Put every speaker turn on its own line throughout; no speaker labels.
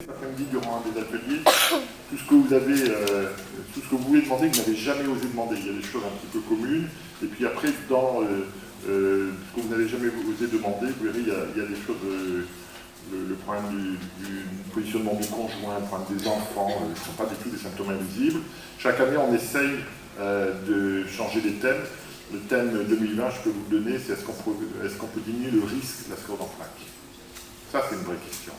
Cet après-midi, durant un des ateliers, tout ce que vous avez, tout ce que vous voulez demander, vous n'avez jamais osé demander. Il y a des choses un petit peu communes, et puis après, dans ce que vous n'avez jamais osé demander, vous verrez, il y a des choses, le problème du positionnement du conjoint, le problème des enfants, ne sont pas du tout des symptômes invisibles. Chaque année, on essaye de changer les thèmes. Le thème 2020, je peux vous le donner, c'est est-ce qu'on peut diminuer le risque de la sclérose en plaques? Ça, c'est une vraie question.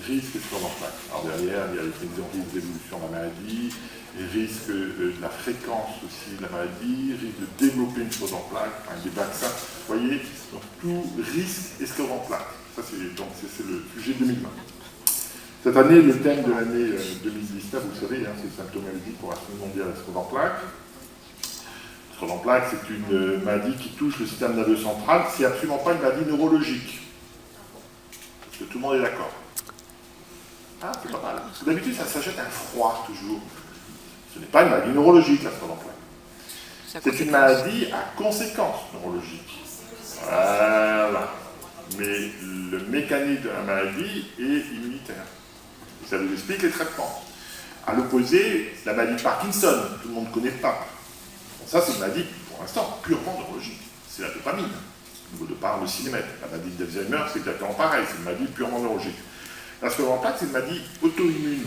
Risque et sclérose en plaques. Alors derrière, il y a les prévisions risque d'évolution de la maladie, et risque de la fréquence aussi de la maladie, risque de développer une sclérose en plaques, avec des vaccins. Vous voyez, donc tout risque et sclérose en plaques. Ça, c'est le sujet 2020. Cette année, le thème de l'année 2019, vous le savez, c'est le symptôme invisible pour la semaine mondiale de la sclérose en plaques. La sclérose en plaques, c'est une maladie qui touche le système nerveux central. C'est absolument pas une maladie neurologique. Parce que tout le monde est d'accord. Ah, c'est pas mal. Parce que d'habitude, ça s'achète un froid, toujours. Ce n'est pas une maladie neurologique, la sclérose en plaques. C'est une maladie à conséquences neurologiques. Voilà. Mais le mécanisme de la maladie est immunitaire. Et ça vous explique les traitements. À l'opposé, la maladie de Parkinson, tout le monde ne connaît pas. Bon, ça, c'est une maladie, pour l'instant, purement neurologique. C'est la dopamine, au niveau de par le cinémètre. La maladie d'Alzheimer, c'est exactement pareil, c'est une maladie purement neurologique. La sclérose en plaques, c'est une maladie auto-immune.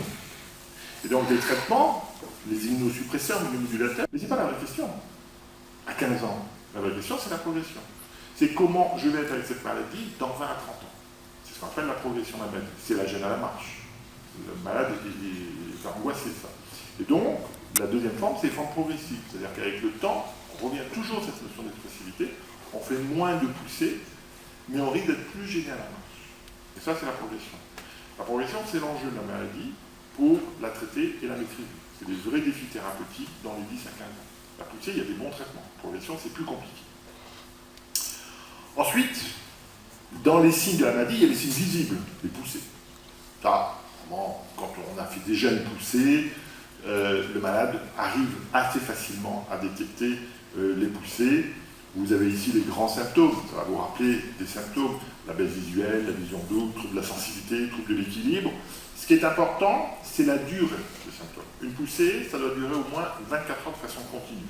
Et donc, les traitements, les immunosuppresseurs, les immunomodulateurs, mais ce n'est pas la vraie question. À 15 ans, la vraie question, c'est la progression. C'est comment je vais être avec cette maladie dans 20 à 30 ans. C'est ce qu'on appelle la progression de la maladie. C'est la gêne à la marche. Le malade est angoissé, ça. Et donc, la deuxième forme, c'est les formes progressives. C'est-à-dire qu'avec le temps, on revient toujours à cette notion d'expressivité, on fait moins de poussées, mais on risque d'être plus gêné à la marche. Et ça, c'est la progression. La progression, c'est l'enjeu de la maladie pour la traiter et la maîtriser. C'est des vrais défis thérapeutiques dans les 10 à 15 ans. La poussée, il y a des bons traitements. La progression, c'est plus compliqué. Ensuite, dans les signes de la maladie, il y a les signes visibles, les poussées. Ça, vraiment, quand on a fait des jeunes poussées, le malade arrive assez facilement à détecter les poussées. Vous avez ici les grands symptômes, ça va vous rappeler des symptômes, la baisse visuelle, la vision double, trouble de la sensibilité, trouble de l'équilibre. Ce qui est important, c'est la durée des symptômes. Une poussée, ça doit durer au moins 24 heures de façon continue.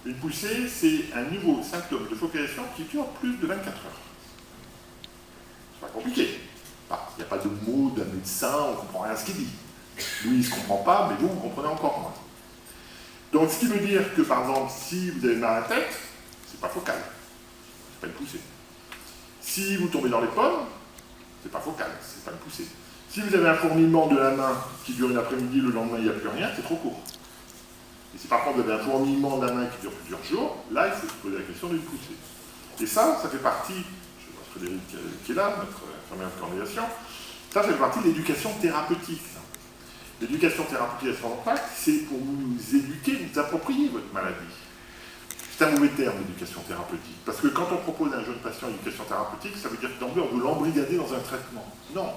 Une poussée, c'est un nouveau symptôme de focalisation qui dure plus de 24 heures. C'est pas compliqué. Il n'y a pas de mots d'un médecin, on ne comprend rien à ce qu'il dit. Lui, il ne se comprend pas, mais vous comprenez encore moins. Donc, ce qui veut dire que, par exemple, si vous avez mal à la tête, c'est pas focal. C'est pas une poussée. Si vous tombez dans les pommes, c'est pas focal, c'est pas une poussée. Si vous avez un fourmillement de la main qui dure une après-midi, le lendemain, il n'y a plus rien, c'est trop court. Et si par contre vous avez un fourmillement de la main qui dure plusieurs jours, là, il faut se poser la question d'une poussée. Et ça fait partie, je vois Frédéric qui est là, notre infirmière de coordination, ça fait partie de l'éducation thérapeutique. L'éducation thérapeutique à ce moment-là, c'est pour vous éduquer, vous approprier votre maladie. C'est un mauvais terme, l'éducation thérapeutique, parce que quand on propose à un jeune patient l'éducation thérapeutique, ça veut dire que d'emblée, on veut l'embrigader dans un traitement. Non,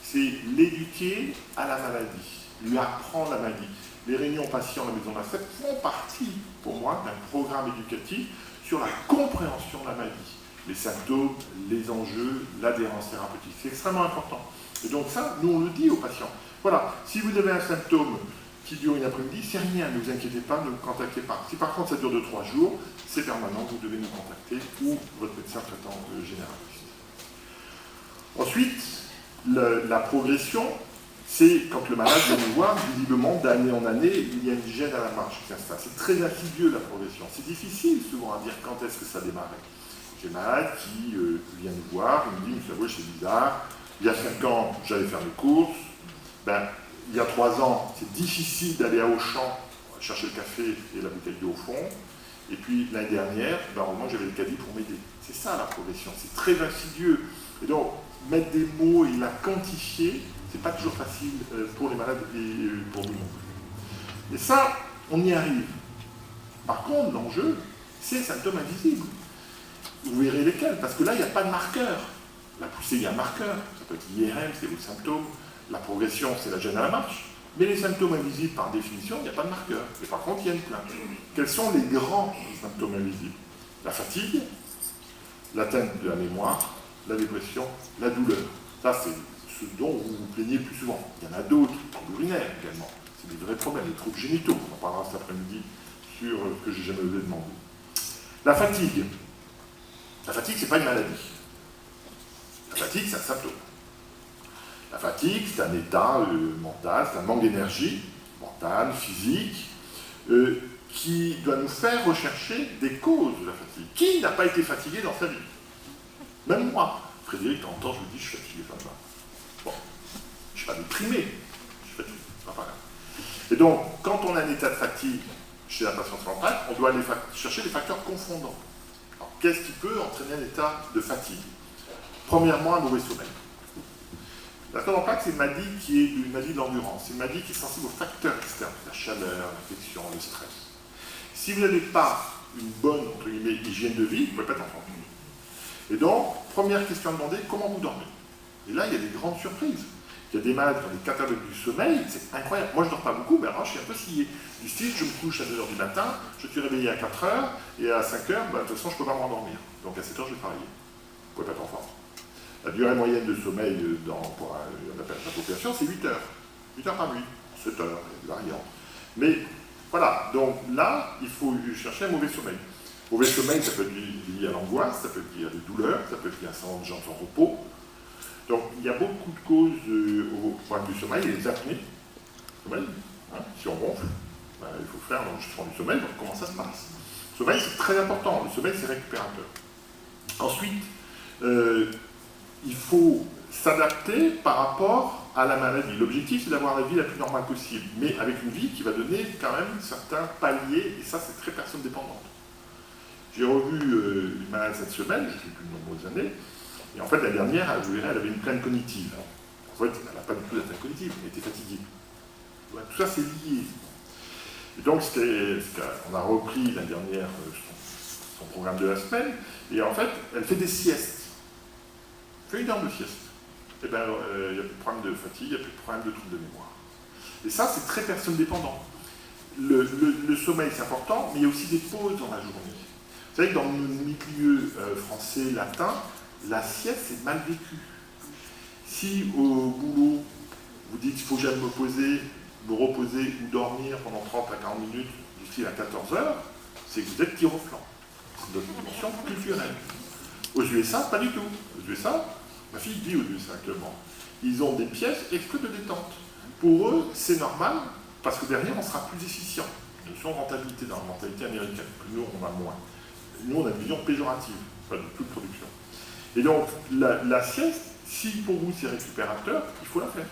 c'est l'éduquer à la maladie, lui apprendre la maladie. Les réunions patients à la maison de la fête font partie, pour moi, d'un programme éducatif sur la compréhension de la maladie. Les symptômes, les enjeux, l'adhérence thérapeutique. C'est extrêmement important. Et donc ça, nous on le dit aux patients. Voilà, si vous avez un symptôme qui dure une après-midi, c'est rien, ne vous inquiétez pas, ne vous contactez pas. Si par contre ça dure 2-3 jours, c'est permanent, vous devez nous contacter ou votre médecin traitant généraliste. Ensuite, la progression, c'est quand le malade vient nous voir, visiblement, d'année en année, il y a une gêne à la marche qui s'installe. C'est très insidieux la progression. C'est difficile souvent à dire quand est-ce que ça démarre. J'ai un malade qui vient nous voir, il me dit, monsieur Labouche, c'est bizarre, il y a 5 ans, j'allais faire mes courses, il y a 3 ans, c'est difficile d'aller à Auchan chercher le café et la bouteille d'eau au fond, et puis l'année dernière, au moment j'avais le caddie pour m'aider. C'est ça la progression, c'est très insidieux. Et donc, mettre des mots et la quantifier, c'est pas toujours facile pour les malades et pour nous non plus. Et ça, on y arrive. Par contre, l'enjeu, c'est les symptômes invisibles. Vous verrez lesquels, parce que là, il n'y a pas de marqueur. La poussée, il y a un marqueur. Ça peut être l'IRM, c'est vos symptômes. La progression, c'est la gêne à la marche. Mais les symptômes invisibles, par définition, il n'y a pas de marqueur. Et par contre, il y a une plainte. Quels sont les grands symptômes invisibles? La fatigue, l'atteinte de la mémoire, la dépression, la douleur. Ça, ce ce dont vous vous plaignez le plus souvent. Il y en a d'autres, troubles urinaires également. C'est des vrais problèmes, les troubles génitaux. On en parlera cet après-midi sur ce que j'ai jamais osé demander. La fatigue. La fatigue, c'est pas une maladie. La fatigue, c'est un symptôme. La fatigue, c'est un état mental, c'est un manque d'énergie, mentale, physique, qui doit nous faire rechercher des causes de la fatigue. Qui n'a pas été fatigué dans sa vie? Même moi. Frédéric, de temps en temps, je me dis, je suis fatigué, ça me va. Bon, je ne suis pas déprimé, je suis fatigué, pas grave. Et donc, quand on a un état de fatigue chez la patiente mentale, on doit aller chercher des facteurs confondants. Alors, qu'est-ce qui peut entraîner un état de fatigue? Premièrement, un mauvais sommeil. La corde c'est une maladie qui est une maladie de l'endurance. C'est une maladie qui est sensible aux facteurs externes, la chaleur, l'infection, le stress. Si vous n'avez pas une bonne, entre guillemets, hygiène de vie, vous ne pouvez pas être en forme. Et donc, première question à demander, comment vous dormez? Et là, il y a des grandes surprises. Il y a des malades qui ont des catalogues du sommeil, c'est incroyable. Moi, je ne dors pas beaucoup, mais alors, je suis un peu scié. Du style, je me couche à 2h du matin, je suis réveillé à 4h, et à 5h, de toute façon, je ne peux pas m'endormir. Donc à 7h, je vais travailler. Vous ne pouvez pas être en forme. La durée moyenne de sommeil pour la population, c'est 8 heures. 8 heures par nuit, 7 heures, il y a des variantes. Mais voilà, donc là, il faut chercher un mauvais sommeil. Mauvais sommeil, ça peut être lié à l'angoisse, ça peut être lié à des douleurs, ça peut être lié à un certain nombre de gens sans repos. Donc il y a beaucoup de causes au problème du sommeil, et les apnées. Sommeil, hein, si on ronfle, ben, il faut faire l'enregistrement du sommeil, voir comment ça se passe. Le sommeil, c'est très important, le sommeil, c'est récupérateur. Ensuite, il faut s'adapter par rapport à la maladie. L'objectif, c'est d'avoir la vie la plus normale possible, mais avec une vie qui va donner quand même certains paliers, et ça, c'est très personne dépendante. J'ai revu une malade cette semaine, j'ai fait depuis de nombreuses années, et en fait, la dernière, elle avait une plainte cognitive. En fait, elle n'a pas du tout la plainte cognitive, elle était fatiguée. Ouais, tout ça, c'est lié. Et donc, on a repris la dernière son programme de la semaine, et en fait, elle fait des siestes. Elle fait 1 heure de sieste. Et bien, il n'y a plus de problème de fatigue, il n'y a plus de problème de troubles de mémoire. Et ça, c'est très personne dépendant. Le sommeil, c'est important, mais il y a aussi des pauses dans la journée. Vous savez que dans le milieu français latin, la sieste, c'est mal vécu. Si au boulot, vous dites qu'il faut jamais me reposer ou dormir pendant 30 à 40 minutes, d'ici à 14 heures, c'est que vous êtes tiroflant. C'est notre dimension culturelle. Aux USA, pas du tout. Aux USA, ma fille vit aux USA actuellement. Ils ont des pièces exprès de détente. Pour eux, c'est normal, parce que derrière, on sera plus efficient. Une notion de rentabilité dans la mentalité américaine. Nous, on a moins. Nous, on a une vision péjorative, pas de toute production. Et donc, la sieste, si pour vous c'est récupérateur, il faut la faire.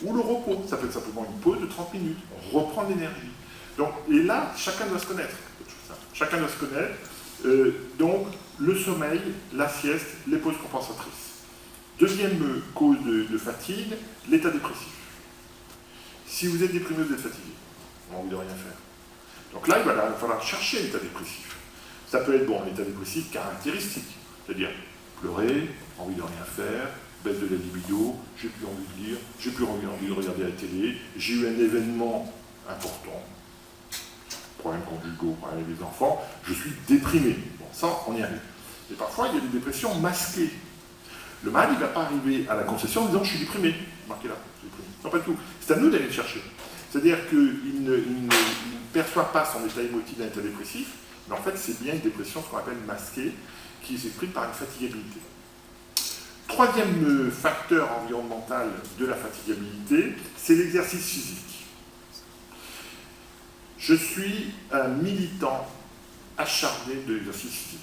Ou le repos, ça peut être simplement une pause de 30 minutes. On reprend l'énergie. Donc, et là, chacun doit se connaître. Chacun doit se connaître. Donc, le sommeil, la sieste, les pauses compensatrices. Deuxième cause de fatigue, l'état dépressif. Si vous êtes déprimé, vous êtes fatigué. On n'a envie de rien faire. Donc là, il va falloir chercher l'état dépressif. Ça peut être, un état dépressif caractéristique. C'est-à-dire pleurer, envie de rien faire, baisse de la libido, j'ai plus envie de lire, j'ai plus envie de regarder la télé, j'ai eu un événement important, problème conjugaux, problème avec les enfants, je suis déprimé. Bon, ça, on y arrive. Et parfois, il y a des dépressions masquées. Le mal, il ne va pas arriver à la concession en disant « je suis déprimé ». Marquez là, je suis déprimé. Non, pas du tout. C'est à nous d'aller le chercher. C'est-à-dire qu'il ne perçoit pas son état émotif d'un état dépressif, mais en fait, c'est bien une dépression, ce qu'on appelle masquée, qui s'exprime par une fatigabilité. Troisième facteur environnemental de la fatigabilité, c'est l'exercice physique. Je suis un militant acharné de l'exercice physique.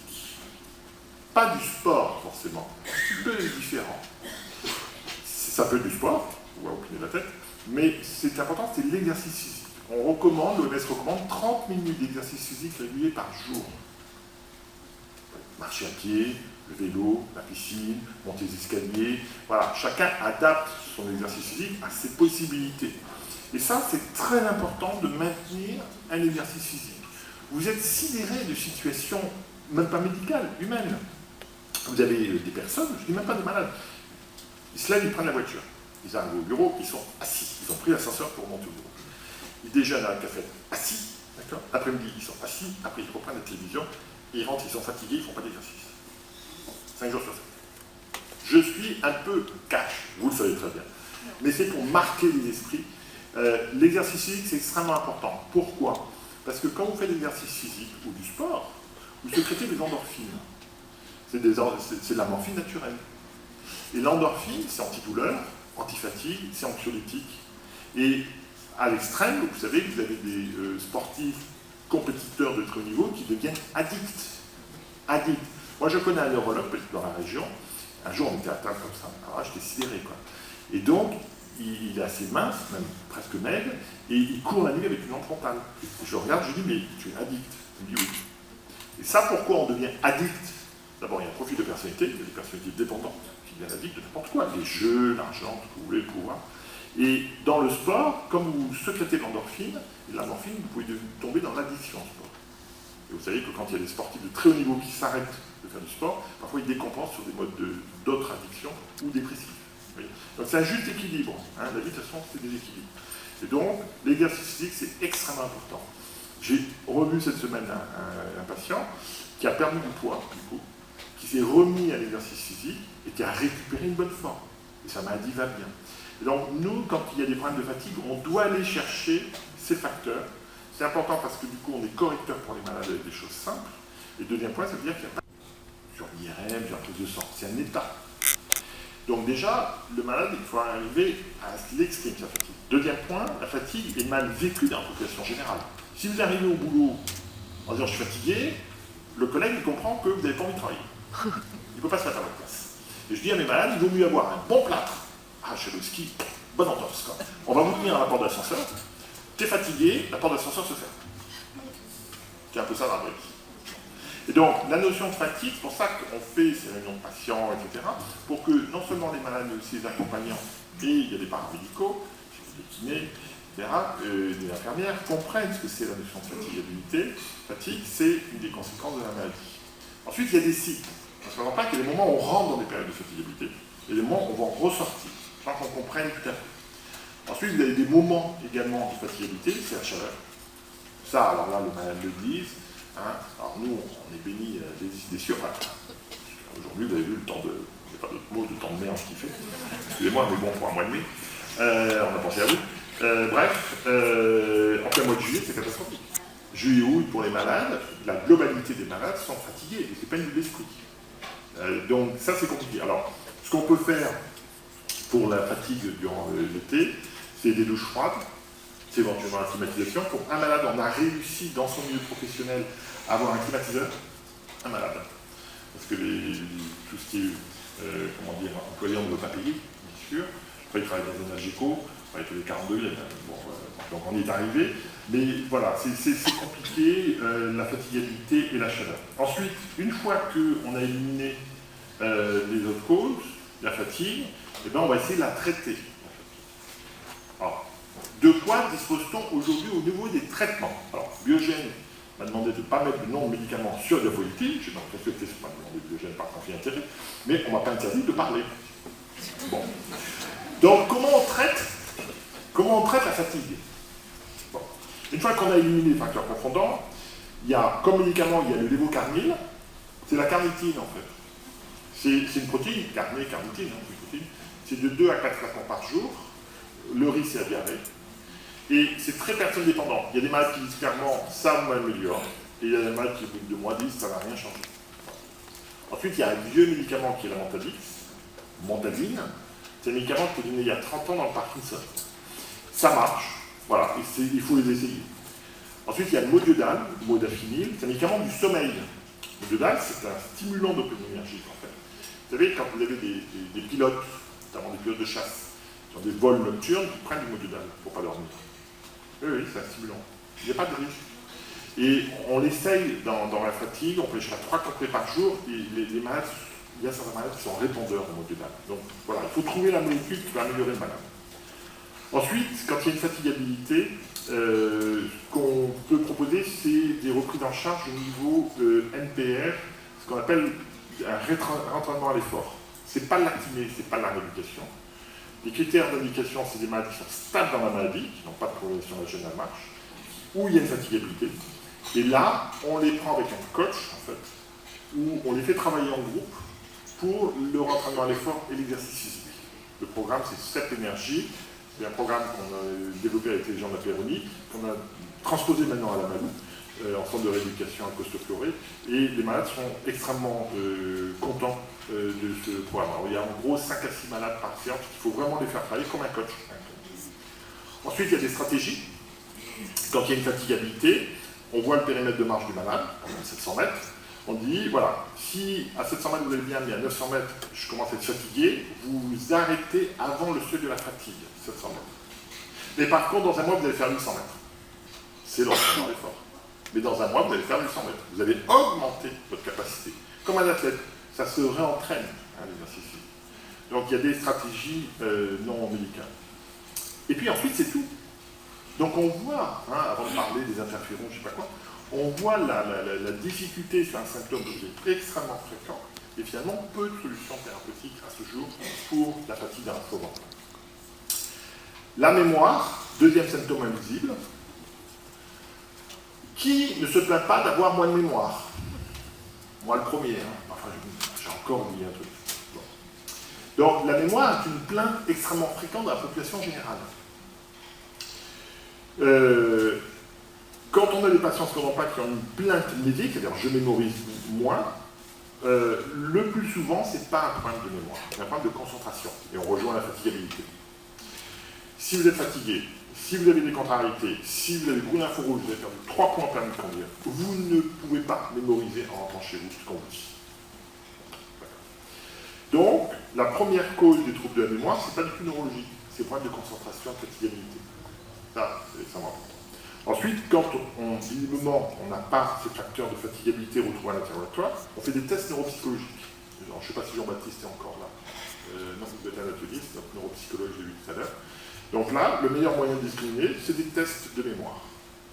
Pas du sport, forcément. Un peu différent. Ça peut être du sport, on va opiner la tête, mais c'est important, c'est l'exercice physique. On recommande, l'OMS recommande 30 minutes d'exercice physique régulier par jour. Marcher à pied, le vélo, la piscine, monter les escaliers. Voilà, chacun adapte son exercice physique à ses possibilités. Et ça, c'est très important de maintenir un exercice physique. Vous êtes sidéré de situations, même pas médicales, humaines. Vous avez des personnes, je ne dis même pas de malades, ils se lèvent, ils prennent la voiture. Ils arrivent au bureau, ils sont assis. Ils ont pris l'ascenseur pour monter au bureau. Ils déjeunent à la cafette assis, d'accord. L'après-midi, ils sont assis, après ils reprennent la télévision, ils rentrent, ils sont fatigués, ils ne font pas d'exercice. 5 jours sur 7. Je suis un peu cash, vous le savez très bien. Mais c'est pour marquer les esprits. L'exercice physique, c'est extrêmement important. Pourquoi? Parce que quand vous faites l'exercice physique ou du sport, vous sécrétez des endorphines. C'est de la morphine naturelle. Et l'endorphine, c'est antidouleur, antifatigue, c'est anxiolytique. Et à l'extrême, vous savez, vous avez des sportifs compétiteurs de très haut niveau qui deviennent addicts. Moi, je connais un neurologue dans la région. Un jour, on était atteint comme ça. Alors là, j'étais sidéré, quoi. Et donc, il est assez mince, même presque maigre, et il court la nuit avec une lampe frontale. Je le regarde, je lui dis, mais tu es addict. Il me dit oui. Et ça, pourquoi on devient addict? D'abord, il y a un profil de personnalité, il y a des personnalités dépendantes qui deviennent addicts de n'importe quoi, les jeux, l'argent, tout ce que vous voulez, le pouvoir. Et dans le sport, comme vous sécrétez l'endorphine, et la morphine, vous pouvez tomber dans l'addiction au sport. Et vous savez que quand il y a des sportifs de très haut niveau qui s'arrêtent de faire du sport, parfois ils décompensent sur des modes d'autres addictions ou dépressifs. Donc c'est un juste équilibre. Hein. La vie, de toute façon, c'est des équilibres. Et donc, l'exercice physique, c'est extrêmement important. J'ai revu cette semaine un patient qui a perdu du poids, du coup, qui s'est remis à l'exercice physique et qui a récupéré une bonne forme. Et sa maladie va bien. Et donc, nous, quand il y a des problèmes de fatigue, on doit aller chercher ces facteurs. C'est important parce que du coup, on est correcteur pour les malades avec des choses simples. Et deuxième point, ça veut dire qu'il n'y a pas sur l'IRM, sur la prise de sang. C'est un état. Donc déjà, le malade, il faut arriver à l'extrême de sa fatigue. Deuxième point, la fatigue est mal vécue dans la population générale. Si vous arrivez au boulot en disant je suis fatigué, le collègue il comprend que vous n'avez pas envie de travailler. Il ne peut pas se mettre à votre place. Et je dis à mes malades, il vaut mieux avoir un bon plâtre. Ah, chez le ski, bonne entorse. Quoi. On va vous tenir à la porte d'ascenseur. T'es fatigué, la porte d'ascenseur se ferme. C'est un peu ça dans la vraie vie. Et donc, la notion de fatigue, c'est pour ça qu'on fait ces réunions de patients, etc., pour que non seulement les malades, mais aussi les accompagnants, et il y a des paramédicaux, des kinés, etc., des infirmières, comprennent ce que c'est la notion de fatigabilité. Fatigue, c'est une des conséquences de la maladie. Ensuite, il y a des cycles. Parce qu'on ne voit pas qu'il y a des moments où on rentre dans des périodes de fatigabilité, et des moments où on va en ressortir. Je pense qu'on comprenne tout à fait. Ensuite, vous avez des moments également de fatigabilité, c'est la chaleur. Ça, alors là, les malades le disent. Hein. Alors nous, on est bénis des cieux. Enfin, aujourd'hui, vous avez vu le temps de... Je n'ai pas d'autre mot, de temps de merde qu'il fait. Excusez-moi, mais bon, pour un mois et demi. On a pensé à vous. Bref, en plein mois de juillet, c'est catastrophique. Juillet, août, pour les malades, la globalité des malades sont fatigués. Et c'est pas une vue d'esprit. Donc ça, c'est compliqué. Alors, ce qu'on peut faire pour la fatigue durant l'été, c'est des douches froides, c'est éventuellement la climatisation. Pour un malade, on a réussi dans son milieu professionnel à avoir un climatiseur, un malade. Parce que tout ce qui est, employé, on ne veut pas payer, bien sûr. Après, il travaille dans un AGECO, avec les 42, bon, donc on y est arrivé. Mais voilà, c'est compliqué, la fatigabilité et la chaleur. Ensuite, une fois qu'on a éliminé les autres causes, la fatigue, eh ben, on va essayer de la traiter. Alors, de quoi dispose-t-on aujourd'hui au niveau des traitements? Alors, Biogène m'a demandé de ne pas mettre le nom de médicament sur la diapositive, je n'ai pas respecté ce que m'a demandé Biogène par conflit d'intérêt, mais on ne m'a pas interdit de parler. Bon. Donc, comment on traite la fatigue? Bon. Une fois qu'on a éliminé les facteurs confondants, il y a, comme médicament, il y a le lévocarnil, c'est la carnitine en fait. C'est une protéine, carnitine, hein, c'est une protéine. C'est de 2 à 4 flacons par jour. Le riz, c'est la diarrhée. Et c'est très personne dépendant. Il y a des malades qui disent clairement, ça m'améliore. Et il y a des malades qui, au bout de 2 mois, disent, ça n'a rien changé. Ensuite, il y a un vieux médicament qui est la Montadine. C'est un médicament qui est donné il y a 30 ans dans le Parkinson. Ça marche. Voilà, il faut les essayer. Ensuite, il y a le Modiodal, le modafinil. C'est un médicament du sommeil. Le Modiodal, c'est un stimulant dopaminergique, en fait. Vous savez, quand vous avez des pilotes, notamment des pilotes de chasse, qui ont des vols nocturnes, qui prennent du Modiodal pour ne pas dormir. Oui, c'est un stimulant. Il n'y a pas de risque. Et on l'essaye dans la fatigue, on peut échapper à 3 comprimés par jour, et les malades, il y a certains malades qui sont répondeurs au Modiodal. Donc voilà, il faut trouver la molécule qui va améliorer le malade. Ensuite, quand il y a une fatigabilité, ce qu'on peut proposer, c'est des reprises en charge au niveau NPR, ce qu'on appelle un rentraînement à l'effort. Ce n'est pas l'actiné, ce n'est pas la rééducation. Les critères d'indication, c'est des malades qui sont stables dans la maladie, qui n'ont pas de progression de la chaîne de marche, où il y a une fatigabilité. Et là, on les prend avec un coach, en fait, où on les fait travailler en groupe pour le rentraînement à l'effort et l'exercice physique. Le programme, c'est Step Energy. C'est un programme qu'on a développé avec les gens de la Péronie, qu'on a transposé maintenant à la Malou, en centre de rééducation à Coste-Florée. Et les malades sont extrêmement contents de ce programme. Alors, il y a en gros 5 à 6 malades par séance. Il faut vraiment les faire travailler comme un coach. Ensuite, il y a des stratégies. Quand il y a une fatigabilité, on voit le périmètre de marche du malade, à 700 mètres. On dit, voilà, si à 700 mètres vous allez bien, mais à 900 mètres, je commence à être fatigué, vous arrêtez avant le seuil de la fatigue, 700 mètres. Mais par contre, dans un mois, vous allez faire 800 mètres. C'est l'entraînement l'effort. Mais dans un mois, vous allez faire 800 mètres. Vous allez augmenter votre capacité. Comme un athlète, ça se réentraîne, l'exercice physique. Donc il y a des stratégies non médicales. Et puis ensuite, c'est tout. Donc on voit, avant de parler des interférons, je ne sais pas quoi, on voit la difficulté sur un symptôme qui est extrêmement fréquent et finalement peu de solutions thérapeutiques à ce jour pour la fatigue d'un info. La mémoire, deuxième symptôme invisible, qui ne se plaint pas d'avoir moins de mémoire. Moi le premier, enfin j'ai encore oublié un truc. Bon. Donc la mémoire est une plainte extrêmement fréquente dans la population générale. Quand on a des patients scandopathes qui ont une plainte lévée, c'est-à-dire je mémorise moins, le plus souvent, ce n'est pas un problème de mémoire, c'est un problème de concentration. Et on rejoint la fatigabilité. Si vous êtes fatigué, si vous avez des contrariétés, si vous avez brûlé un feu rouge, vous avez perdu 3 points permis de conduire, vous ne pouvez pas mémoriser en rentrant chez vous ce qu'on vous dit. Donc, la première cause du trouble de la mémoire, ce n'est pas du tout neurologique, c'est le problème de concentration et de fatigabilité. Ça, c'est extrêmement important. Ensuite, quand visiblement on n'a pas ces facteurs de fatigabilité retrouvés à l'interrogatoire, on fait des tests neuropsychologiques. Alors, je ne sais pas si Jean-Baptiste est encore là. Non, vous êtes un atelier, notre neuropsychologue, je l'ai vu tout à l'heure. Donc là, le meilleur moyen de discriminer, c'est des tests de mémoire.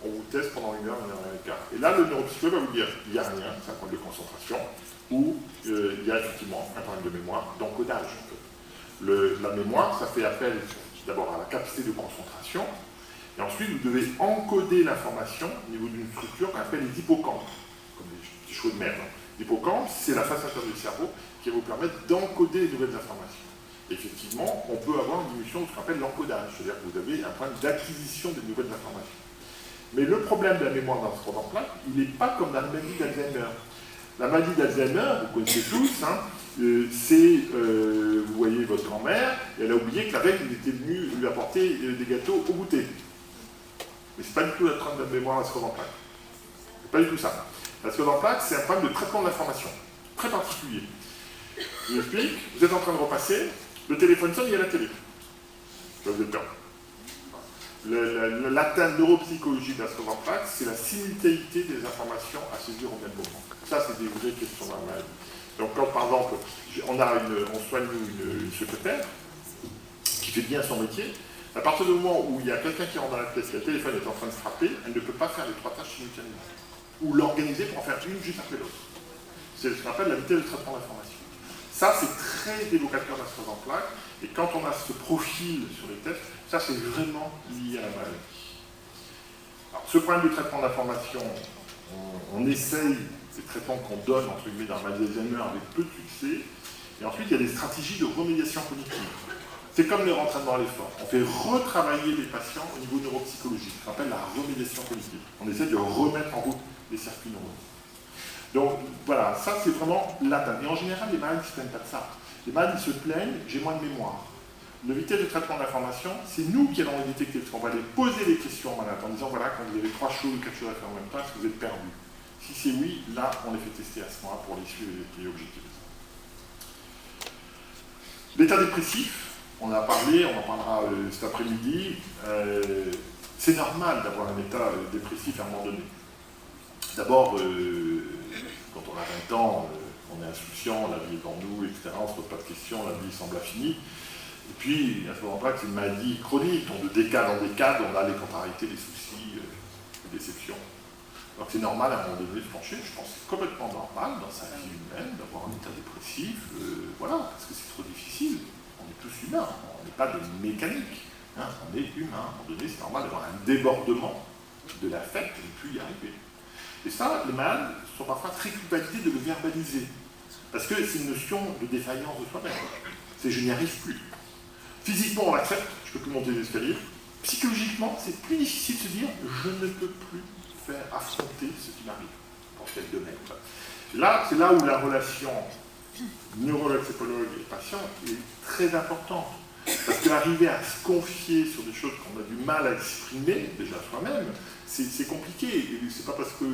On vous teste pendant 1 heure, 1 heure et quart. Et là, le neuropsychologue va vous dire, il n'y a rien, c'est un problème de concentration, ou il y a effectivement un problème de mémoire, d'encodage. En fait. La mémoire, ça fait appel d'abord à la capacité de concentration, et ensuite, vous devez encoder l'information au niveau d'une structure qu'on appelle les hippocampes, comme des petits chevaux de mer. L'hippocampe, c'est la face intérieure du cerveau qui va vous permettre d'encoder les nouvelles informations. Effectivement, on peut avoir une diminution de ce qu'on appelle l'encodage, c'est-à-dire que vous avez un problème d'acquisition des nouvelles informations. Mais le problème de la mémoire dans ce problème-là, il n'est pas comme la maladie d'Alzheimer. La maladie d'Alzheimer, vous connaissez tous, c'est, vous voyez votre grand-mère, et elle a oublié que la veille, il était venu lui apporter des gâteaux au goûter. Mais ce n'est pas du tout la trame de la mémoire à la sclérose en plaques. C'est pas du tout ça. La sclérose en plaques, c'est un problème de traitement de l'information, très particulier. Je vous explique, vous êtes en train de repasser, le téléphone sonne, il y a la télé. Ça vous êtes peur. L'atteinte neuropsychologique de la sclérose en plaques, c'est la simultanéité des informations à saisir au même moment. Ça, c'est des vraies questions dans la maladie. Donc, quand par exemple, on soigne une secrétaire qui fait bien son métier, à partir du moment où il y a quelqu'un qui rentre dans la pièce, et le téléphone est en train de se frapper, elle ne peut pas faire les 3 tâches simultanément. Ou l'organiser pour en faire une juste après l'autre. C'est ce qu'on appelle la vitesse de traitement d'information. Ça, c'est très évocateur de la sclérose en plaques, et quand on a ce profil sur les tests, ça, c'est vraiment lié à la maladie. Alors, ce problème de traitement d'information, on essaye des traitements qu'on donne, entre guillemets, dans la maladie d'Alzheimer avec peu de succès, et ensuite, il y a des stratégies de remédiation cognitive. C'est comme le rentraînement à l'effort. On fait retravailler les patients au niveau neuropsychologique. Ça s'appelle la remédiation cognitive. On essaie de remettre en route les circuits neuraux. Donc voilà, ça c'est vraiment l'atteinte. Et en général, les malades ne se plaignent pas de ça. Les malades ils se plaignent, j'ai moins de mémoire. Le vitesse de traitement de l'information, c'est nous qui allons les détecter. Parce qu'on va aller poser des questions aux malades en disant voilà, quand vous avez 3 choses ou 4 choses à faire en même temps, est-ce que vous êtes perdu? Si c'est oui, là on les fait tester à ce moment-là pour les suivre et les objectifs. L'état dépressif. On en a parlé, on en parlera cet après-midi. C'est normal d'avoir un état dépressif à un moment donné. D'abord, quand on a 20 ans, on est insouciant, la vie est devant nous, etc. On ne se pose pas de questions, la vie semble infinie. Et puis, à ce moment-là, c'est une maladie chronique. De décade en décade, on a les contrariétés, les soucis, les déceptions. Donc c'est normal à un moment donné de se pencher. Je pense que c'est complètement normal dans sa vie humaine d'avoir un état dépressif. Voilà, parce que c'est trop difficile. On est tous humains, on n'est pas des mécaniques, on est humain. À un moment donné, c'est normal d'avoir un débordement de l'affect et de ne plus y arriver. Et ça, les malades sont parfois très culpabilisés de le verbaliser. Parce que c'est une notion de défaillance de soi-même. C'est je n'y arrive plus. Physiquement, on l'accepte, je ne peux plus monter les escaliers. Psychologiquement, c'est plus difficile de se dire je ne peux plus faire affronter ce qui m'arrive, dans quel domaine. Là, c'est là où la relation neurologue-sépologue et patient est très importante. Parce qu'arriver à se confier sur des choses qu'on a du mal à exprimer, déjà soi-même, c'est compliqué. Et c'est pas parce que,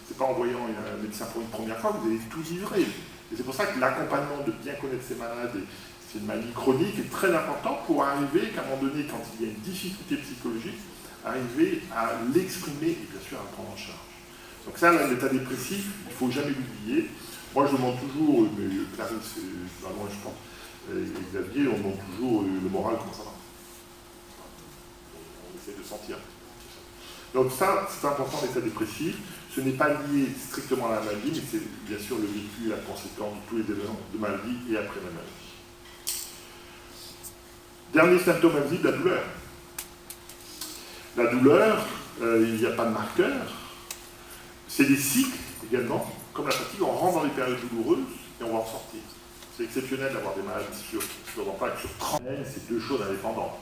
c'est pas en voyant un médecin pour une première fois que vous allez tout livrer. Et c'est pour ça que l'accompagnement de bien connaître ces malades, et c'est une maladie chronique, est très important pour arriver, qu'à un moment donné, quand il y a une difficulté psychologique, arriver à l'exprimer et bien sûr à le prendre en charge. Donc ça, l'état dépressif, il ne faut jamais l'oublier. Moi, je demande toujours, mais Clarisse, vraiment, je pense, et Xavier, on demande toujours le moral, comment ça va. On essaie de sentir. Donc ça, c'est important, l'état dépressif. Ce n'est pas lié strictement à la maladie, mais c'est bien sûr le vécu, la conséquence de tous les événements de maladie et après la maladie. Dernier symptôme invisible, la douleur. La douleur, il n'y a pas de marqueur. C'est des cycles également. Comme la fatigue, on rentre dans les périodes douloureuses et on va en sortir. C'est exceptionnel d'avoir des maladies sur 30 ans. C'est deux choses indépendantes.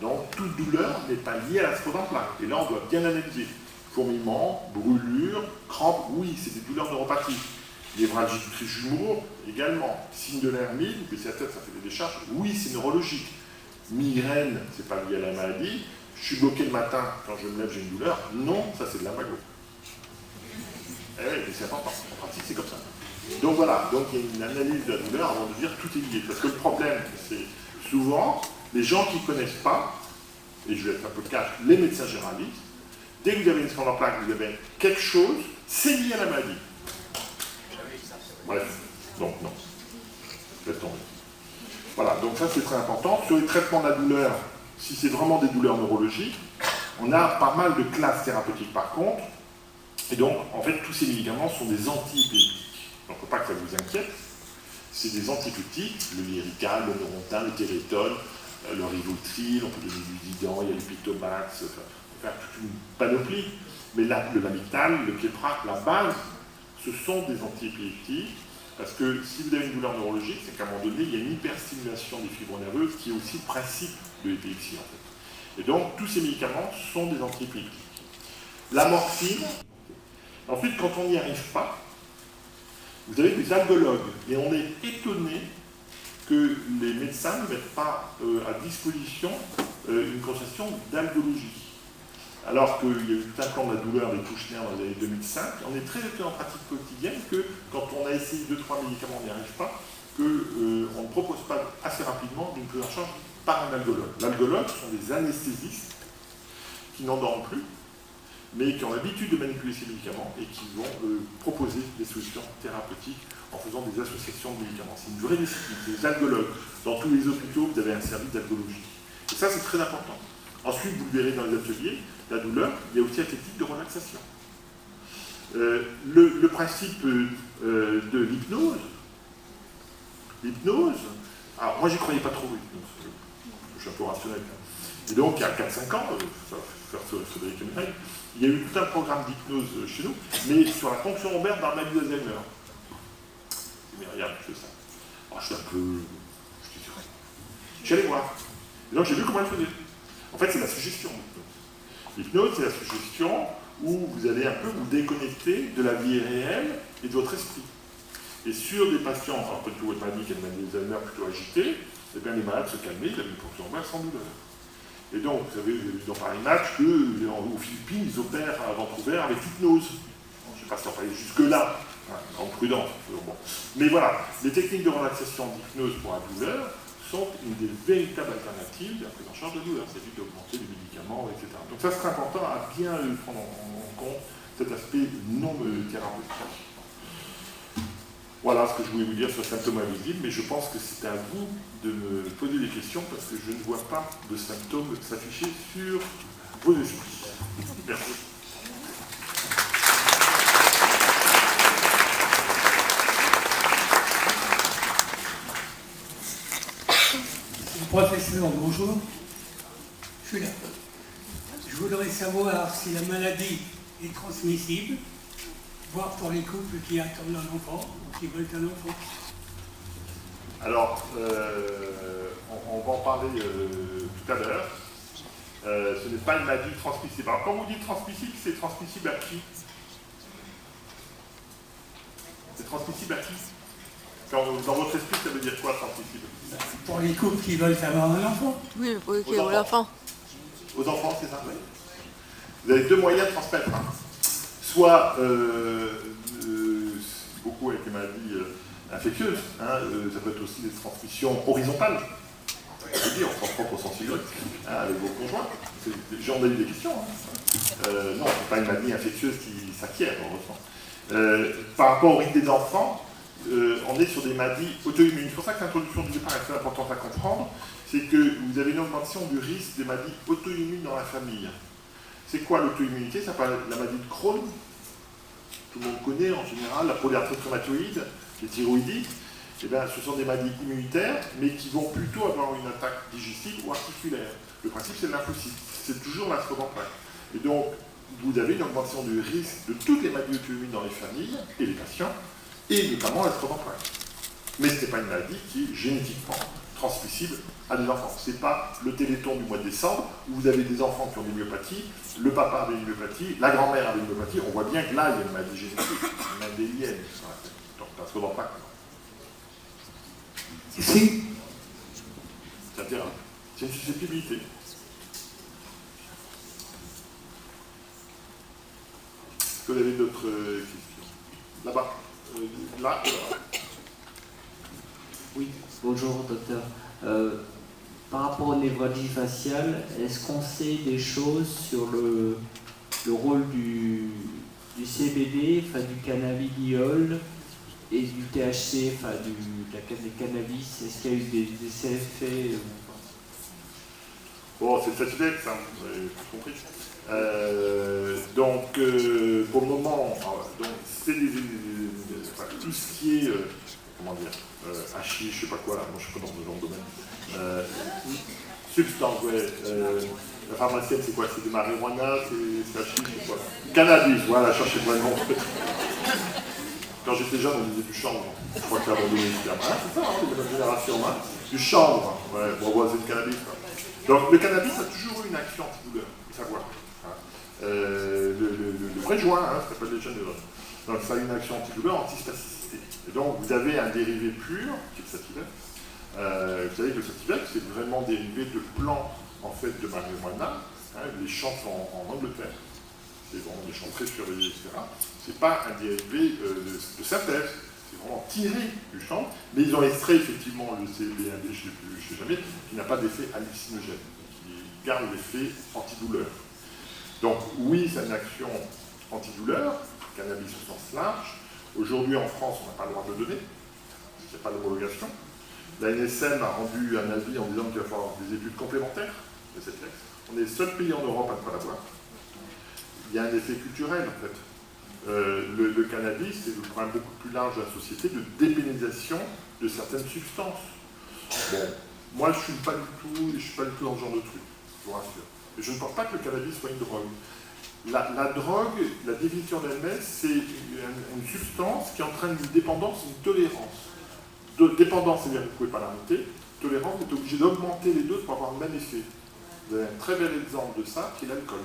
Donc, toute douleur n'est pas liée à la sclérose en plaques. Et là, on doit bien analyser. Fourmillement, brûlure, crampes, oui, c'est des douleurs neuropathiques. Névralgie du tréfonds jumeau, également. Signe de l'hermine, que c'est la tête, ça fait des décharges, oui, c'est neurologique. Migraine, c'est pas lié à la maladie. Je suis bloqué le matin, quand je me lève, j'ai une douleur. Non, ça c'est de l'impago. Eh oui, mais c'est important. En pratique, c'est comme ça. Donc voilà, donc il y a une analyse de la douleur avant de dire tout est lié. Parce que le problème, c'est souvent, les gens qui ne connaissent pas, et je vais être un peu cash, les médecins généralistes, dès que vous avez une sclérose en plaques, vous avez quelque chose, c'est lié à la maladie. Bref, donc non. Faites tomber. Voilà, donc ça c'est très important. Sur les traitements de la douleur, si c'est vraiment des douleurs neurologiques, on a pas mal de classes thérapeutiques par contre. Et donc, en fait, tous ces médicaments sont des antipyrétiques. Donc, il ne faut pas que ça vous inquiète. C'est des antipyrétiques, le Lyrica, le Neurontin, le Télétone, le Rivotril, on peut donner du Didan, il y a le Pictomax, on peut faire toute une panoplie. Mais là, le Lamictal, le Keppra, la base, ce sont des antipyrétiques. Parce que si vous avez une douleur neurologique, c'est qu'à un moment donné, il y a une hyperstimulation des fibres nerveuses qui est aussi le principe de l'épilepsie, en fait. Et donc, tous ces médicaments sont des antipyrétiques. La morphine. Ensuite, quand on n'y arrive pas, vous avez des algologues. Et on est étonné que les médecins ne mettent pas à disposition une conception d'algologie. Alors qu'il y a eu tout un plan de la douleur des Kouchner dans les années 2005, on est très étonné en pratique quotidienne que quand on a essayé 2-3 médicaments, on n'y arrive pas, qu'on ne propose pas assez rapidement d'une prise en charge par un algologue. L'algologue sont des anesthésistes qui n'endorment plus, mais qui ont l'habitude de manipuler ces médicaments et qui vont proposer des solutions thérapeutiques en faisant des associations de médicaments. C'est une vraie discipline, c'est des algologues. Dans tous les hôpitaux, vous avez un service d'algologie. Et ça, c'est très important. Ensuite, vous le verrez dans les ateliers, la douleur, il y a aussi la technique de relaxation. Le principe de l'hypnose, alors moi, j'y croyais pas trop, l'hypnose. Je suis un peu rationnel. Et donc, il y a 4-5 ans, ça va faire Frédéric Emmerich, il y a eu tout un programme d'hypnose chez nous, mais sur la fonction lombaire dans la maladie d'Alzheimer. Mais regarde, je fais ça. Alors, je suis un peu... Je suis allé voir. Et donc, j'ai vu comment elle faisait. En fait, c'est la suggestion. L'hypnose, c'est la suggestion où vous allez un peu vous déconnecter de la vie réelle et de votre esprit. Et sur des patients, alors peut-être que votre maladie qui a une maladie d'Alzheimer plutôt agitée, eh bien les malades se calmaient, ils avaient une fonction lombaire sans douleur. Et donc, vous savez, dans Paris Match, qu'aux Philippines, ils opèrent à Vancouver avec hypnose. Bon, je ne sais pas si on va aller jusque-là, en prudence. Bon. Mais voilà, les techniques de relaxation d'hypnose pour la douleur sont une des véritables alternatives à la prise en charge de la douleur. Ça évite d'augmenter les médicaments, etc. Donc ça, c'est important à bien prendre en compte cet aspect non thérapeutique. Voilà ce que je voulais vous dire sur le symptôme invisible, mais je pense que c'est à vous de me poser des questions parce que je ne vois pas de symptômes s'afficher sur vos esprits. Merci.
Professeur, bonjour. Je suis là. Je voudrais savoir si la maladie est transmissible, voire pour les couples qui attendent un enfant ou qui veulent un enfant.
Alors, on va en parler tout à l'heure. Ce n'est pas une maladie transmissible. Alors, quand vous dites transmissible, c'est transmissible à qui? C'est transmissible à qui? Dans votre esprit, ça veut dire quoi, transmissible?
Pour les couples qui veulent avoir un enfant.
Oui, pour l'enfant.
Aux enfants, c'est ça? Vous avez deux moyens de transmettre. Hein. Soit, beaucoup avec les maladies infectieuses, hein, ça peut être aussi des transmissions horizontales. Je veux dire, on s'en propre au sens figuré, hein, avec vos conjoints. J'en ai eu des questions. Hein. Non, c'est pas une maladie infectieuse qui s'acquiert, heureusement. Par rapport au risque des enfants, on est sur des maladies auto-immunes. C'est pour ça que l'introduction du départ est très importante à comprendre. C'est que vous avez une augmentation du risque des maladies auto-immunes dans la famille. C'est quoi l'auto-immunité? Ça s'appelle la maladie de Crohn. Tout le monde connaît en général la polyarthrite rhumatoïde, les thyroïdites. Eh bien, ce sont des maladies immunitaires, mais qui vont plutôt avoir une attaque digestive ou articulaire. Le principe, c'est le lymphocyte. C'est toujours la sclérose en plaques. Et donc, vous avez une augmentation du risque de toutes les maladies auto-immunes dans les familles et les patients, et notamment la sclérose en plaques. Mais ce n'est pas une maladie qui est génétiquement transmissible à des enfants. Ce n'est pas le téléthon du mois de décembre où vous avez des enfants qui ont des myopathies, le papa avait une myopathie, la grand-mère avait une myopathie. On voit bien que là, il y a une maladie génétique, une mendélienne, donc la sclérose en plaques.
Si.
C'est intéressant. C'est une susceptibilité. Est-ce que vous avez d'autres questions? Là-bas. Là.
Oui, bonjour docteur. Par rapport aux névralgies faciales, est-ce qu'on sait des choses sur le rôle du CBD, enfin du cannabidiol et du THC, enfin des cannabis? Est-ce qu'il y a eu des effets
Bon, c'est facile, ça, vous avez tout compris. Pour le moment, c'est tout ce qui est, comment dire, hachis, je sais pas quoi, là, moi je suis pas dans ce genre de domaine. Substance, ouais. La pharmacienne, c'est quoi? C'est du marijuana, c'est hachis, c'est quoi? Cannabis, voilà, cherchez-moi le nom. Quand j'étais jeune, on disait du chanvre. Je crois que c'est abandonné ici. Ah, c'est ça, hein, de notre génération, hein. Du chanvre, ouais, bon, c'est du cannabis, quoi. Donc le cannabis a toujours eu une action antidouleur, il faut savoir. Hein. Le vrai joint, hein, ça s'appelle les jeunes neurones. Donc ça a une action antidouleur, antispasticité. Et donc vous avez un dérivé pur, qui est le sativec. Vous savez que le sativec, c'est vraiment dérivé de plants en fait, de marijuana. Hein, les champs sont en Angleterre. C'est vraiment des champs très surveillés, etc. C'est pas un dérivé de synthèse. C'est vraiment tiré du champ, mais ils ont extrait effectivement le CBD, je ne sais jamais, qui n'a pas d'effet hallucinogène, qui garde l'effet antidouleur. Donc oui, c'est une action antidouleur, cannabis au sens large. Aujourd'hui en France, on n'a pas le droit de le donner, il n'y a pas d'homologation. La NSM a rendu un avis en disant qu'il va falloir des études complémentaires de cette texte. On est le seul pays en Europe à ne pas l'avoir. Il y a un effet culturel en fait. Le cannabis, c'est le problème beaucoup plus large de la société de dépénalisation de certaines substances. Bon, moi je ne suis pas du tout dans ce genre de truc, je vous rassure. Et je ne pense pas que le cannabis soit une drogue. La drogue, la définition d'elle-même, c'est une substance qui entraîne une dépendance, une tolérance. Dépendance, c'est-à-dire que vous ne pouvez pas l'arrêter. Tolérance, vous êtes obligé d'augmenter les doses pour avoir le même effet. Vous avez un très bel exemple de ça, qui est l'alcool.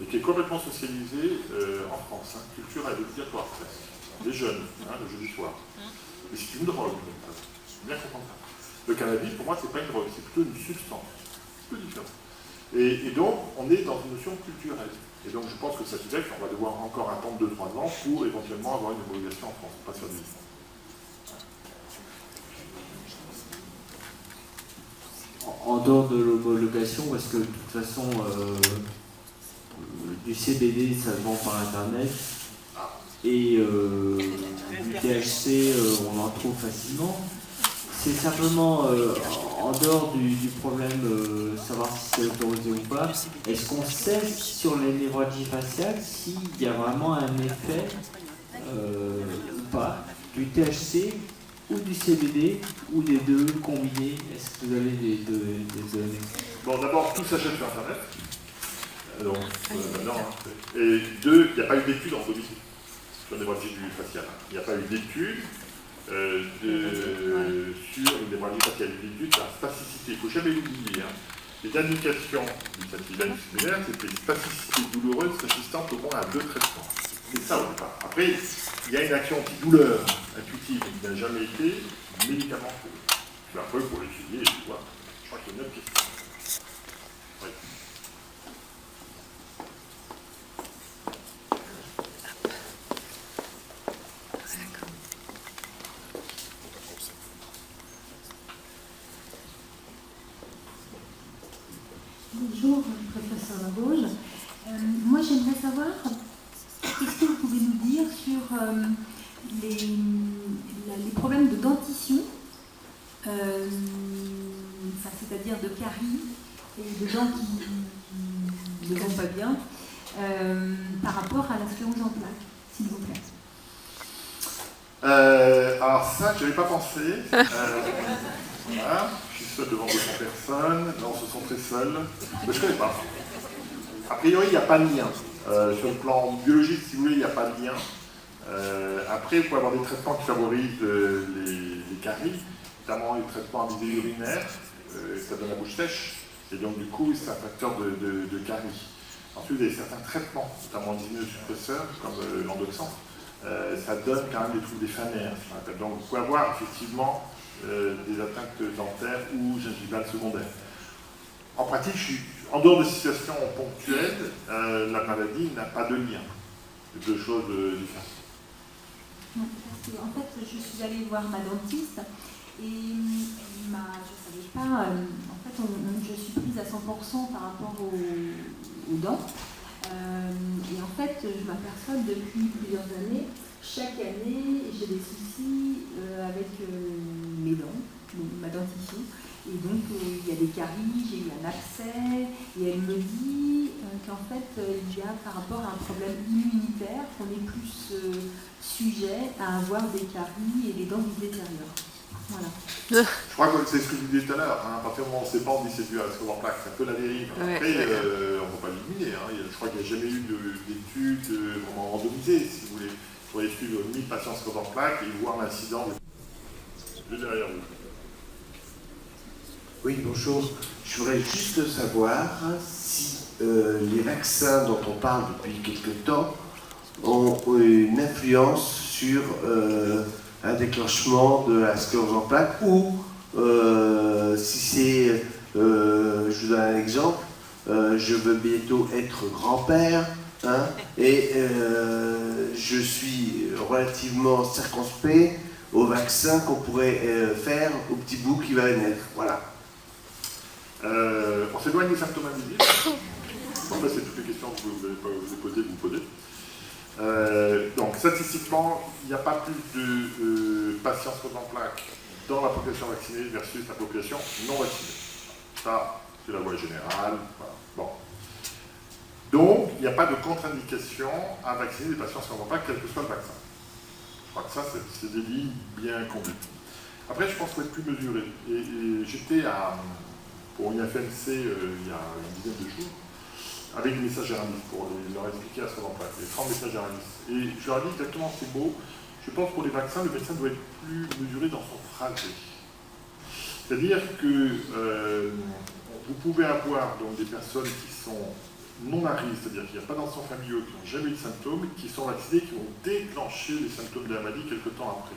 Et qui est complètement socialisé en France, hein, culturel, obligatoire presque. Les jeunes, hein, le jeudi soir. Mais c'est une drogue, je suis bien comprendre ça. Le cannabis, pour moi, c'est pas une drogue, c'est plutôt une substance. C'est un peu différent. Et donc, on est dans une notion culturelle. Et donc, je pense que ça fait qu'on va devoir encore attendre 2-3 ans pour éventuellement avoir une homologation en France, pas sur 10 ans.
en dehors de l'homologation, parce que de toute façon, du CBD, ça se vend par Internet, et du THC, on en trouve facilement. C'est simplement, en dehors du problème, savoir si c'est autorisé ou pas, est-ce qu'on sait sur les névralgies faciales s'il y a vraiment un effet ou pas du THC ou du CBD ou des deux combinés? Est-ce que vous avez des données?
Bon, d'abord, tout s'achète sur Internet. Donc, non, hein. Et deux, il n'y a pas eu d'études en domicile sur les névralgies du facial. Il n'y a pas eu d'études sur une névralgie faciale aiguë, la spasticité. Il ne faut jamais l'oublier. Hein. Les indications du satellite similaire, c'était spasticité douloureuse résistante au moins à 2 traitements. C'est ça au départ. Après, il y a une action antidouleur intuitive qui n'a jamais été médicamenteuse. Après, il faut l'étudier, je crois qu'il y a une autre question. Oui.
Bonjour, professeur Labauge. Moi, j'aimerais savoir, qu'est-ce que vous pouvez nous dire sur les problèmes de dentition, c'est-à-dire de caries et de dents qui ne vont pas bien, par rapport à la sclérose en plaques, s'il vous plaît.
Alors ça, je n'avais pas pensé. Voilà, je suis seul devant 200 personnes. Non, ce sont très seuls. Mais je ne connais pas. A priori, il n'y a pas de lien. Sur le plan biologique, si vous voulez, il n'y a pas de lien. Après, il faut avoir des traitements qui favorisent les caries, notamment les traitements à visée urinaire. Ça donne la bouche sèche. Et donc, du coup, c'est un facteur de caries. Ensuite, il y a certains traitements, notamment les immunosuppresseurs, comme l'endoxan. Ça donne quand même des troubles des phanéaires. Donc, vous pouvez avoir effectivement des atteintes dentaires ou gingivales secondaires. En pratique, en dehors de situations ponctuelles, la maladie n'a pas de lien. C'est 2 choses différentes.
Parce que, en fait, je suis allée voir ma dentiste et je ne savais pas, en fait, je suis prise à 100% par rapport aux dents. Et en fait, je m'aperçois depuis plusieurs années, chaque année, j'ai des soucis avec mes dents, ma dentition. Et donc, il y a des caries, j'ai eu un abcès, et elle me dit qu'en fait, il y a par rapport à un problème immunitaire, qu'on est plus sujet à avoir des caries et des dents qui se détériorent. Voilà.
Je crois que c'est ce que je vous disais tout à l'heure. Hein. À partir du moment où on ne sait pas, on dit c'est dû à la sclérose en plaques. C'est un peu la dérive. Après, on ne peut pas l'éliminer. Hein. Je crois qu'il n'y a jamais eu d'études vraiment randomisées, si vous voulez. Il faudrait suivre 1000 patients sclérose en plaques et voir l'incidence. Je vais derrière vous.
Oui, bonjour. Je voudrais juste savoir si les vaccins dont on parle depuis quelque temps ont une influence sur un déclenchement de la sclérose en plaques ou si c'est, je vous donne un exemple, je veux bientôt être grand-père et je suis relativement circonspect au vaccin qu'on pourrait faire au petit bout qui va naître. Voilà.
On s'éloigne des symptômes invisibles. En fait, c'est toutes les questions que vous avez posées. Donc, statistiquement, il n'y a pas plus de patients sclérose en plaques dans la population vaccinée versus la population non vaccinée. Ça, c'est la loi générale. Voilà. Bon. Donc, il n'y a pas de contre-indication à vacciner des patients sclérose en plaques, quel que soit le vaccin. Je crois que ça, c'est des lignes bien conduites. Après, je pense qu'il faut être plus mesuré. Et j'étais pour une FMC il y a une dizaine de jours, avec des messages généralistes pour leur expliquer à ce moment-là, les 30 messages généralistes. Et je leur ai dit exactement ces mots. Je pense que pour les vaccins, le médecin doit être plus mesuré dans son trajet. C'est-à-dire que vous pouvez avoir donc, des personnes qui sont non à risque, c'est-à-dire qu'il n'y a pas d'enfants familiaux qui n'ont jamais eu de symptômes, qui sont vaccinés, qui vont déclencher les symptômes de la maladie quelques temps après.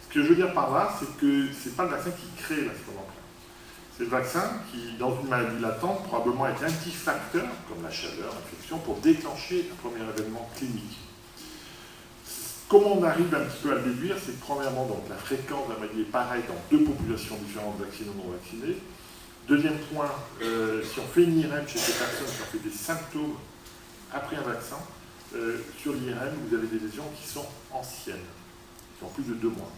Ce que je veux dire par là, c'est que ce n'est pas le vaccin qui crée la sclérose en plaques. C'est le vaccin qui, dans une maladie latente, probablement est un petit facteur, comme la chaleur, l'infection, pour déclencher un premier événement clinique. Comment on arrive un petit peu à le déduire, c'est que premièrement, donc, la fréquence de la maladie est pareille dans 2 populations différentes, vaccinées ou non vaccinées. Deuxième point, si on fait une IRM chez ces personnes qui ont fait des symptômes après un vaccin, sur l'IRM, vous avez des lésions qui sont anciennes, qui ont plus de 2 mois.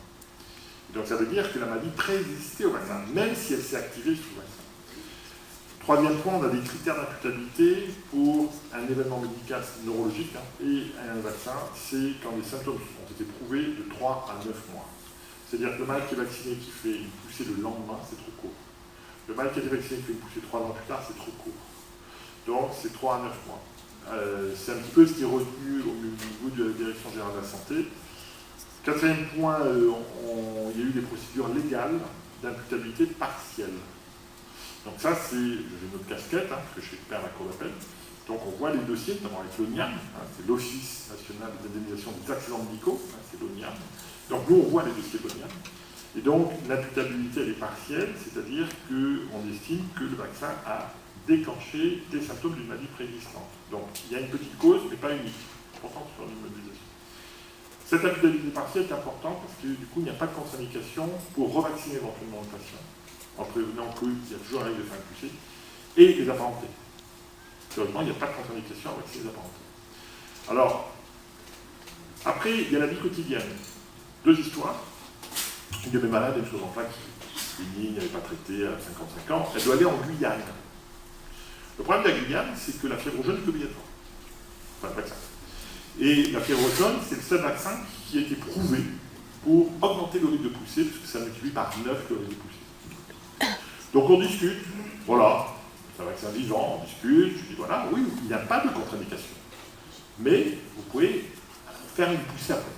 Donc ça veut dire que la maladie préexistait au vaccin, même si elle s'est activée sous le vaccin. Troisième point, on a des critères d'imputabilité pour un événement médical neurologique et un vaccin, c'est quand les symptômes ont été prouvés de 3 à 9 mois. C'est-à-dire que le malade qui est vacciné qui fait une poussée le lendemain, c'est trop court. Le malade qui a été vacciné qui fait une poussée 3 ans plus tard, c'est trop court. Donc c'est 3 à 9 mois. C'est un petit peu ce qui est retenu au niveau de la Direction générale de la santé. Quatrième point, il y a eu des procédures légales d'imputabilité partielle. Donc ça, c'est, j'ai une autre casquette, hein, parce que je suis expert à la cour d'appel. Donc on voit les dossiers, notamment avec l'ONIAM, hein, c'est l'Office national d'indemnisation des accidents médicaux, hein, c'est l'ONIAM. Donc nous, on voit les dossiers de l'ONIAM. Et donc l'imputabilité, elle est partielle, c'est-à-dire qu'on estime que le vaccin a déclenché des symptômes d'une maladie préexistante. Donc il y a une petite cause, mais pas unique. C'est important sur l'immobilisation. Cette imputabilité partielle est importante parce que du coup, il n'y a pas de contre-indication pour revacciner éventuellement le patient, en prévenant qu'il y a toujours un risque de faire pousser, et les apparentés. Sérieusement, il n'y a pas de contre-indication à vacciner les apparentés. Alors, après, il y a la vie quotidienne. Deux histoires. Une de mes malades, une chose en plaque, qui n'avait pas traité à 55 ans, elle doit aller en Guyane. Le problème de la Guyane, c'est que la fièvre jaune est obligatoire. Enfin, le vaccin. Et la fièvre jaune, c'est le seul vaccin qui a été prouvé pour augmenter le risque de poussée, parce que ça multiplie par 9 le risque de poussée. Donc on discute, voilà, c'est un vaccin vivant, on discute, je dis voilà, oui, il n'y a pas de contre-indication. Mais vous pouvez faire une poussée après.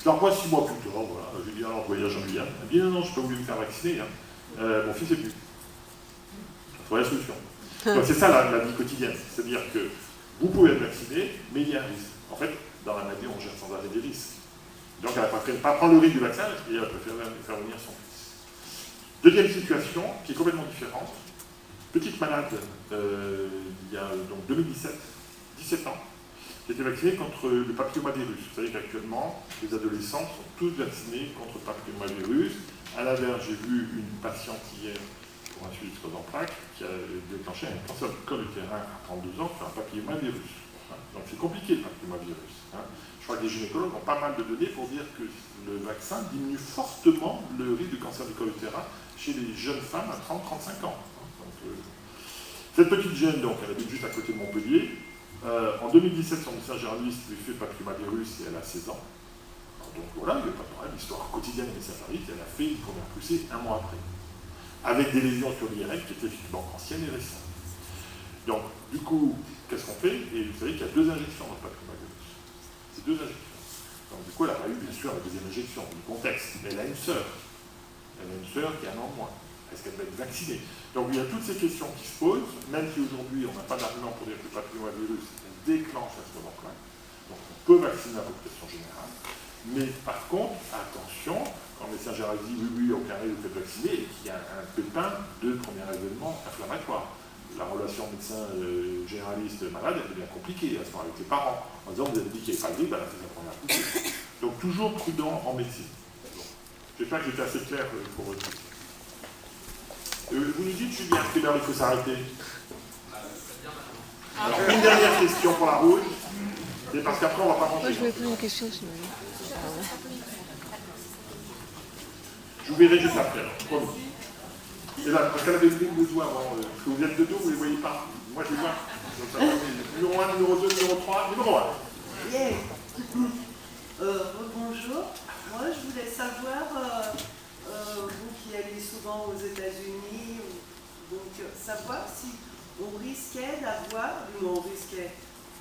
Alors moi, 6 mois plus tard, voilà, j'ai dit alors voyage en Guyane. Elle me dit non, je n'ai pas voulu me faire vacciner, hein. Mon fils est plus. Il la solution. Donc c'est ça la vie quotidienne, c'est-à-dire que vous pouvez être vacciné, mais il y a un risque. En fait, dans la maladie, on gère sans arrêt des risques. Donc elle n'a pas prendre le risque du vaccin, et elle préfère faire venir son fils. Deuxième situation, qui est complètement différente. Petite malade, il y a donc 2017, 17 ans, qui a été vaccinée contre le papillomavirus. Vous savez qu'actuellement, les adolescents sont tous vaccinés contre le papillomavirus. À l'inverse, j'ai vu une patiente hier pour un suivi de sclérose en plaques qui a déclenché un cancer du col utérin à 32 ans sur un papillomavirus. Donc c'est compliqué le papillomavirus. Je crois que les gynécologues ont pas mal de données pour dire que le vaccin diminue fortement le risque de cancer du col utérin chez les jeunes femmes à 30-35 ans. Donc, cette petite jeune, donc, elle habite juste à côté de Montpellier. En 2017, son médecin généraliste lui fait le papillomavirus et elle a 16 ans. Donc voilà, il n'y a pas de problème, l'histoire quotidienne des médecins généralistes, elle a fait une première poussée un mois après, avec des lésions sur l'IRM qui étaient effectivement anciennes et récentes. Donc, du coup, qu'est-ce qu'on fait? Et vous savez qu'il y a 2 injections dans le papillomavirus. C'est 2 injections. Donc, du coup, elle n'a pas eu, bien sûr, la deuxième injection, du contexte. Mais elle a une sœur. Elle a une sœur qui a un an de moins. Est-ce qu'elle va être vaccinée? Donc, il y a toutes ces questions qui se posent, même si aujourd'hui, on n'a pas d'argument pour dire que le papillomavirus déclenche la sclérose en plaques. Donc, on peut vacciner la population générale. Mais par contre, attention, quand le médecin général dit oui, aucun risque, vous faites vacciner, et qu'il y a un pépin de premier événement inflammatoire. La relation médecin généraliste malade, elle devient compliquée à ce moment avec les parents. En disant, vous avez dit qu'il n'y avait pas de grippe, elle a fait sa première poussée. Donc toujours prudent en médecine. Bon. J'espère que j'étais assez clair pour votre question. Vous nous dites, Julien, à quelle heure il faut s'arrêter? Alors, une dernière question pour la rouge, et parce qu'après on ne va pas manger.
Moi, je voulais poser une question, sinon.
Je vous verrai juste après, alors, promis. Et là, parce qu'elle avait levé le besoin avant, parce que vous êtes de dos, vous ne les voyez pas. Moi, je les vois. Donc, ça va, numéro 1, numéro 2, numéro 3, numéro 1.
Yeah. Bonjour. Moi, je voulais savoir, vous qui allez souvent aux États-Unis, donc savoir si on risquait d'avoir,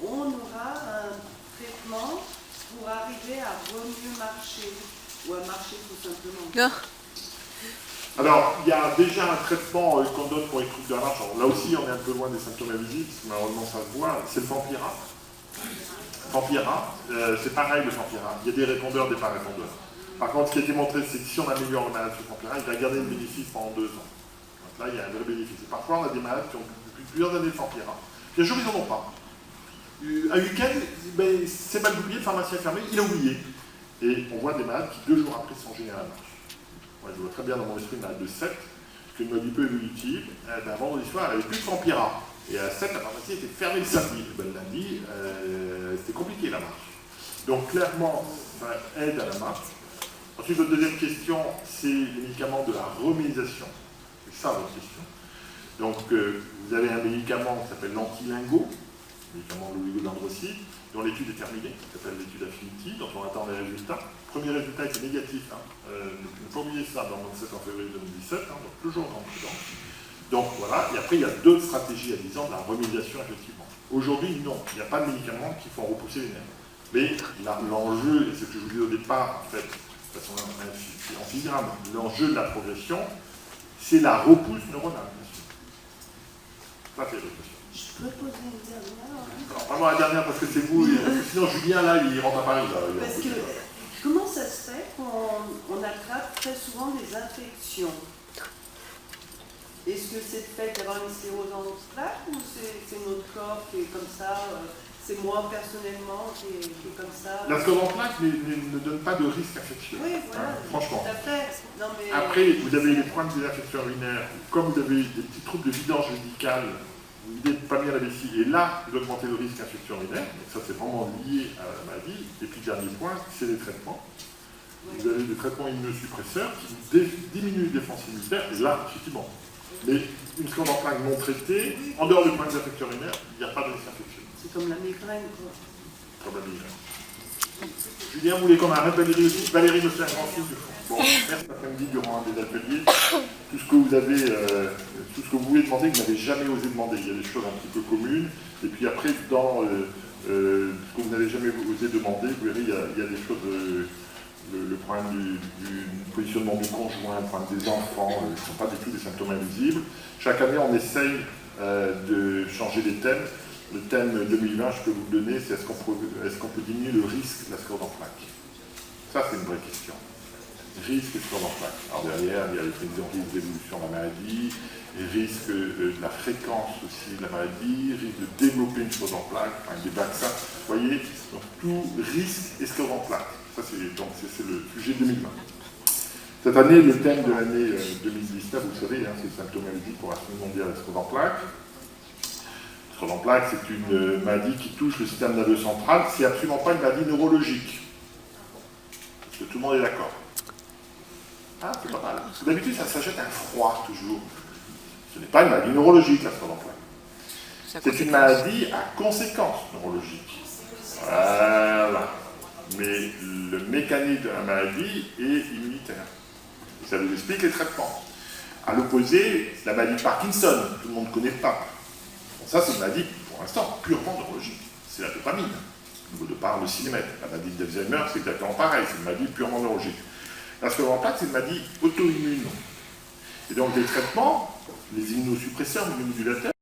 on aura un traitement pour arriver à mieux marcher, ou à marcher tout simplement.
Non.
Alors, il y a déjà un traitement qu'on donne pour les troubles de la marche. Alors, là aussi, on est un peu loin des symptômes invisibles, parce que malheureusement, ça se voit. C'est le Fampira. Fampira, c'est pareil le Fampira. Il y a des répondeurs, des pas répondeurs. Par contre, ce qui a été montré, c'est que si on améliore le malade sur Fampira, il va garder le bénéfice pendant 2 ans. Donc là, il y a un vrai bénéfice. Et parfois, on a des malades qui ont depuis plusieurs années le Fampira. Puis un jour, ils n'en ont pas. Un week-end, ben, c'est mal oublié, le pharmacien est fermé, il a oublié. Et on voit des malades qui, 2 jours après, sont générés à la marche. Moi, je vois très bien dans mon esprit une malade de 7, qu'une maladie peu évolutive, ben, vendredi soir, elle n'avait plus de Fampira. Et à 7, la pharmacie était fermée le samedi. Ben, le lundi, c'était compliqué la marche. Donc clairement, ça aide à la marche. Ensuite, votre deuxième question, c'est les médicaments de la remédiation. C'est ça votre question. Donc, vous avez un médicament qui s'appelle l'antilingo, médicament de l'oligodendrocyte, dont l'étude est terminée, qui s'appelle l'étude Affinity, dont on attend les résultats. Le premier résultat était négatif. Nous publions ça dans le 27 février 2017, donc toujours en prudence. Donc voilà, et après il y a d'autres stratégies à 10 ans de la remédiation effectivement. Aujourd'hui, non, il n'y a pas de médicaments qui font repousser les nerfs. Mais l'enjeu, et c'est ce que je vous disais au départ, en fait, de façon en filigrane, l'enjeu de la progression, c'est la repousse neuronale, bien sûr. Ça, c'est la question.
Je peux poser une dernière?
Alors, vraiment la dernière, parce que c'est vous, parce que sinon Julien, là, il rentre à Paris. Là,
Parce que, comment ça se fait qu'on attrape très souvent des infections? Est-ce que c'est le fait d'avoir une sclérose en plaques ou c'est notre corps qui est comme ça, c'est moi personnellement qui est comme ça?
La sclérose en plaques ne donne pas de risque infectieux.
Oui, voilà,
franchement.
tout à fait. Non, mais...
Après, vous avez les problèmes des infections urinaires, comme vous avez des petits troubles de vidange médicale, vous n'êtes pas bien la vessie, et là, vous augmentez le risque d'infection urinaire, donc ça c'est vraiment lié à la maladie. Et puis, dernier point, c'est les traitements. Vous avez des traitements immunosuppresseurs qui diminuent les défenses immunitaires, et là, effectivement. Mais une sclérose en plaques non traitée, en dehors du problème des infections urinaires, il n'y a pas de risque infectieux.
C'est comme la migraine, quoi.
Comme la migraine. Julien, vous voulez qu'on arrête Valérie aussi? Valérie me fait un grand signe. Bon, merci cet après-midi durant un des ateliers. Tout ce que vous avez, tout ce que vous voulez demander, que vous n'avez jamais osé demander. Il y a des choses un petit peu communes. Et puis après, dans ce que vous n'avez jamais osé demander, vous verrez, il y a des choses, le problème du positionnement du conjoint, le problème des enfants, qui ne sont pas du tout des symptômes invisibles. Chaque année, on essaye de changer les thèmes. Le thème 2020, je peux vous le donner, c'est est-ce qu'on peut diminuer le risque de la sclérose en plaques? Ça, c'est une vraie question. Risque de sclérose en plaques. Alors derrière, il y a les prévisions risque d'évolution de la maladie, et risque de la fréquence aussi de la maladie, risque de développer une sclérose en plaques, avec des vaccins. Vous voyez, donc tout risque et sclérose en plaques. Ça, c'est le sujet 2020. Cette année, le thème de l'année 2019, vous le savez, hein, c'est le symptôme invisible pour la semaine mondiale de la sclérose en plaques. La sclérose en plaques, c'est une maladie qui touche le système nerveux central. C'est absolument pas une maladie neurologique. Parce que tout le monde est d'accord. Ah, c'est pas mal. Parce que d'habitude, ça s'achète un froid, toujours. Ce n'est pas une maladie neurologique, la sclérose en plaques. C'est une maladie à conséquences neurologiques. Voilà. Mais le mécanisme de la maladie est immunitaire. Et ça vous explique les traitements. À l'opposé, la maladie de Parkinson, tout le monde ne connaît pas. Bon, ça, c'est une maladie, pour l'instant, purement neurologique. C'est la dopamine, au niveau de par le cinémètre. La maladie d'Alzheimer, c'est exactement pareil, c'est une maladie purement neurologique. La sclérose en plaques, c'est une maladie auto-immune. Et donc, les traitements, les immunosuppresseurs, les immunomodulateurs,